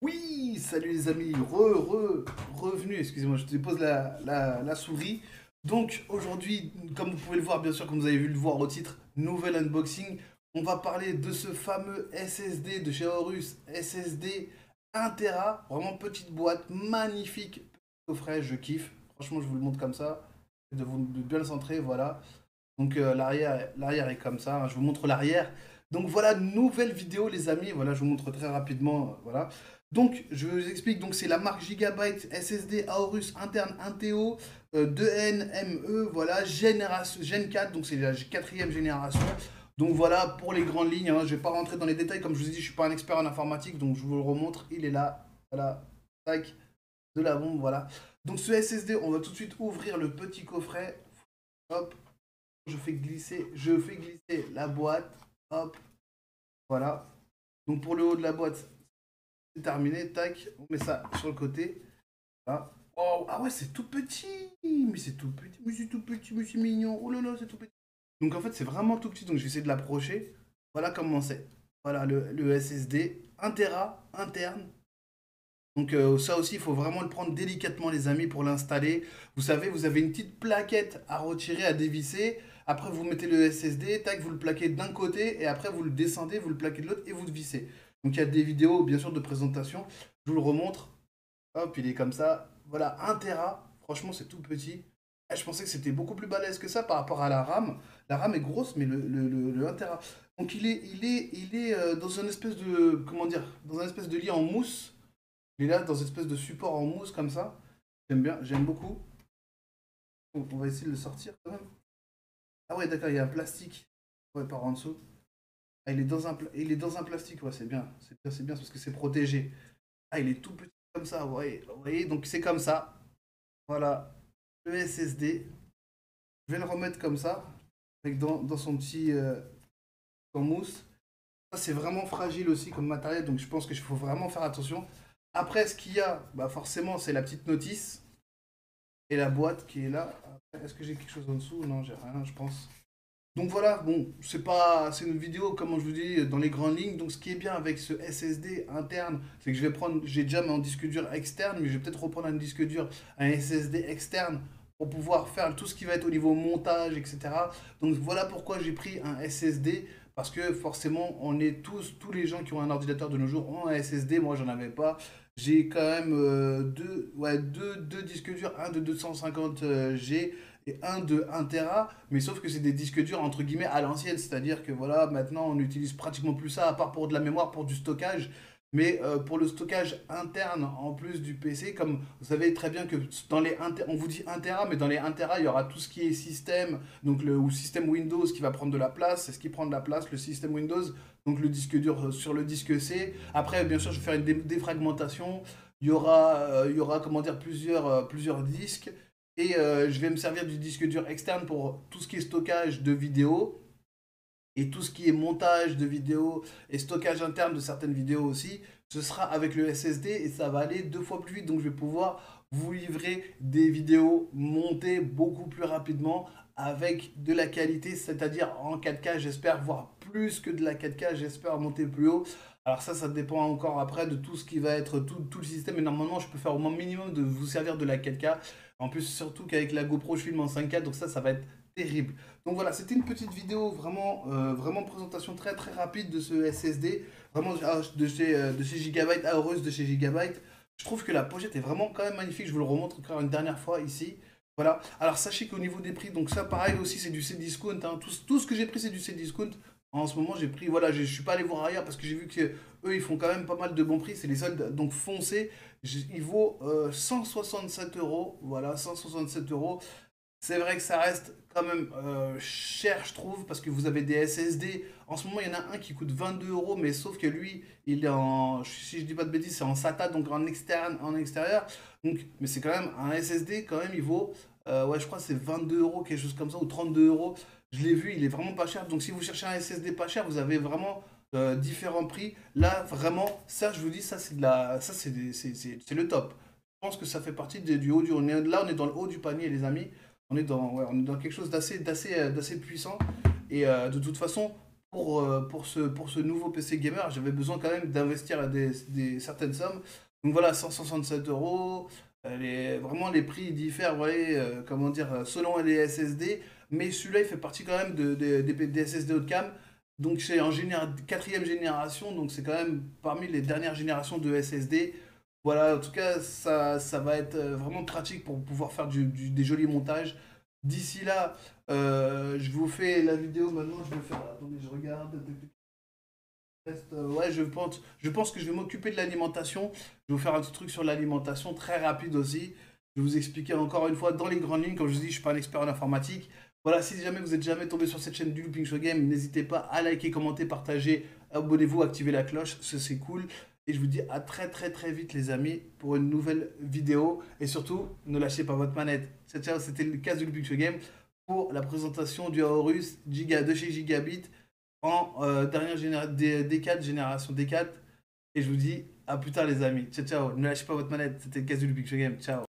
Oui, salut les amis, revenu, excusez-moi, je te dépose la souris. Donc aujourd'hui, comme vous pouvez le voir, bien sûr, comme vous avez vu le voir au titre, nouvel unboxing, on va parler de ce fameux SSD de chez Aorus, SSD 1 Tera, vraiment petite boîte, magnifique, petit coffret, je kiffe. Franchement, je vous le montre comme ça, de bien le centrer, voilà. Donc l'arrière est comme ça, hein, je vous montre l'arrière. Donc voilà, nouvelle vidéo les amis, voilà, je vous montre très rapidement, voilà. Donc je vous explique, donc c'est la marque Gigabyte SSD Aorus interne 1TO 2NME, voilà, génération, Gen 4, donc c'est la quatrième génération. Donc voilà, pour les grandes lignes, hein, je ne vais pas rentrer dans les détails, comme je vous ai dit, je ne suis pas un expert en informatique, donc je vous le remontre, il est là, voilà, tac, de la bombe, voilà. Donc ce SSD, on va tout de suite ouvrir le petit coffret, hop, je fais glisser la boîte. Hop, voilà. Donc pour le haut de la boîte, c'est terminé. Tac, on met ça sur le côté. Voilà. Oh, ah ouais, c'est tout petit. Mais c'est tout petit. Mais c'est tout petit. Mais c'est mignon. Oh là là, c'est tout petit. Donc en fait, c'est vraiment tout petit. Donc je vais essayer de l'approcher. Voilà comment c'est. Voilà le SSD. 1 Tera interne. Donc ça aussi, il faut vraiment le prendre délicatement, les amis, pour l'installer. Vous savez, vous avez une petite plaquette à retirer, à dévisser. Après, vous mettez le SSD, tac, vous le plaquez d'un côté, et après, vous le descendez, vous le plaquez de l'autre, et vous le vissez. Donc il y a des vidéos, bien sûr, de présentation. Je vous le remontre. Hop, il est comme ça. Voilà, 1 Tera. Franchement, c'est tout petit. Eh, je pensais que c'était beaucoup plus balèze que ça par rapport à la RAM. La RAM est grosse, mais le 1 Tera. Donc il est dans une espèce de, comment dire, dans un espèce de lit en mousse. Il est là dans une espèce de support en mousse comme ça. J'aime bien, j'aime beaucoup. Donc, on va essayer de le sortir quand même. Ah ouais, d'accord, il y a un plastique. Ouais, par en dessous. Ah, il est dans un plastique, ouais, c'est bien. C'est bien parce que c'est protégé. Ah, il est tout petit comme ça, ouais. Vous voyez, donc c'est comme ça. Voilà, le SSD. Je vais le remettre comme ça, avec dans son petit en mousse. Ça, c'est vraiment fragile aussi comme matériel, donc je pense qu'il faut vraiment faire attention. Après, ce qu'il y a, bah forcément, c'est la petite notice. Et la boîte qui est là. Est-ce que j'ai quelque chose en dessous? Non, j'ai rien, je pense. Donc voilà, bon, c'est une vidéo, comme je vous dis, dans les grandes lignes. Donc ce qui est bien avec ce SSD interne, c'est que j'ai déjà mon disque dur externe, mais je vais peut-être reprendre un disque dur, un SSD externe pour pouvoir faire tout ce qui va être au niveau montage, etc. Donc voilà pourquoi j'ai pris un SSD, parce que forcément, on est tous les gens qui ont un ordinateur de nos jours ont un SSD. Moi, j'en avais pas. J'ai quand même deux disques durs, un de 250 G et un de 1 Tera, mais sauf que c'est des disques durs entre guillemets à l'ancienne, c'est-à-dire que voilà, maintenant on n'utilise pratiquement plus ça à part pour de la mémoire, pour du stockage. Mais pour le stockage interne en plus du PC, comme vous savez très bien que dans les 1 on vous dit 1 Tera, mais dans les 1 Tera, il y aura tout ce qui est système, donc ou système Windows qui va prendre de la place, c'est ce qui prend de la place, le système Windows, donc le disque dur sur le disque C. Après, bien sûr, je vais faire une défragmentation. Il y aura comment dire, plusieurs disques. Et je vais me servir du disque dur externe pour tout ce qui est stockage de vidéos et tout ce qui est montage de vidéos et stockage interne de certaines vidéos aussi. Ce sera avec le SSD et ça va aller 2 fois plus vite. Donc je vais pouvoir vous livrer des vidéos montées beaucoup plus rapidement avec de la qualité, c'est-à-dire en 4K, j'espère, voire plus que de la 4K, j'espère monter plus haut. Alors ça dépend encore après de tout ce qui va être tout le système. Et normalement, je peux faire au moins minimum de vous servir de la 4K. En plus, surtout qu'avec la GoPro, je filme en 5K, donc ça va être terrible. Donc voilà, c'était une petite vidéo vraiment présentation très très rapide de ce SSD, vraiment de chez Gigabyte, Aorus de chez Gigabyte. Je trouve que la pochette est vraiment quand même magnifique, je vous le remontre encore une dernière fois ici. Voilà, alors sachez qu'au niveau des prix, donc ça pareil aussi c'est du Cdiscount, hein. Tout ce que j'ai pris c'est du Cdiscount. En ce moment j'ai pris, voilà, je suis pas allé voir ailleurs parce que j'ai vu que eux ils font quand même pas mal de bons prix, c'est les soldes, donc foncez, il vaut 167 euros, voilà, 167 euros. C'est vrai que ça reste quand même cher, je trouve, parce que vous avez des SSD. En ce moment, il y en a un qui coûte 22 euros, mais sauf que lui, il est en, si je dis pas de bêtises, c'est en SATA, donc en externe, en extérieur. Donc, mais c'est quand même un SSD, quand même, il vaut, ouais, je crois que c'est 22 euros, quelque chose comme ça, ou 32 euros. Je l'ai vu, il est vraiment pas cher. Donc, si vous cherchez un SSD pas cher, vous avez vraiment différents prix. Là, vraiment, ça, je vous dis, ça, c'est de la, ça, c'est le top. Je pense que ça fait partie du haut du, là, on est dans le haut du panier, les amis. On est dans quelque chose d'assez puissant. Et de toute façon, pour ce nouveau PC gamer, j'avais besoin quand même d'investir certaines sommes. Donc voilà, 167 euros. Vraiment, les prix diffèrent, vous voyez, comment dire, selon les SSD. Mais celui-là, il fait partie quand même des SSD haut de gamme. Donc c'est en quatrième génération, donc c'est quand même parmi les dernières générations de SSD. Voilà, en tout cas, ça va être vraiment pratique pour pouvoir faire des jolis montages. D'ici là, je vous fais la vidéo maintenant. Je vais faire. Attendez, je regarde. Ouais, je pense que je vais m'occuper de l'alimentation. Je vais vous faire un petit truc sur l'alimentation très rapide aussi. Je vais vous expliquer encore une fois dans les grandes lignes. Comme je vous dis, je ne suis pas un expert en informatique. Voilà, si jamais vous êtes jamais tombé sur cette chaîne du Looping Show Game, n'hésitez pas à liker, commenter, partager, abonnez-vous, activez la cloche, c'est cool. Et je vous dis à très très très vite les amis pour une nouvelle vidéo. Et surtout, ne lâchez pas votre manette. Ciao, c'était le cas du Looping Show Game pour la présentation du Aorus de chez Gigabit en dernière D4, génération D4. Et je vous dis à plus tard les amis. Ciao, ciao. Ne lâchez pas votre manette. C'était le cas du Looping Show Game. Ciao.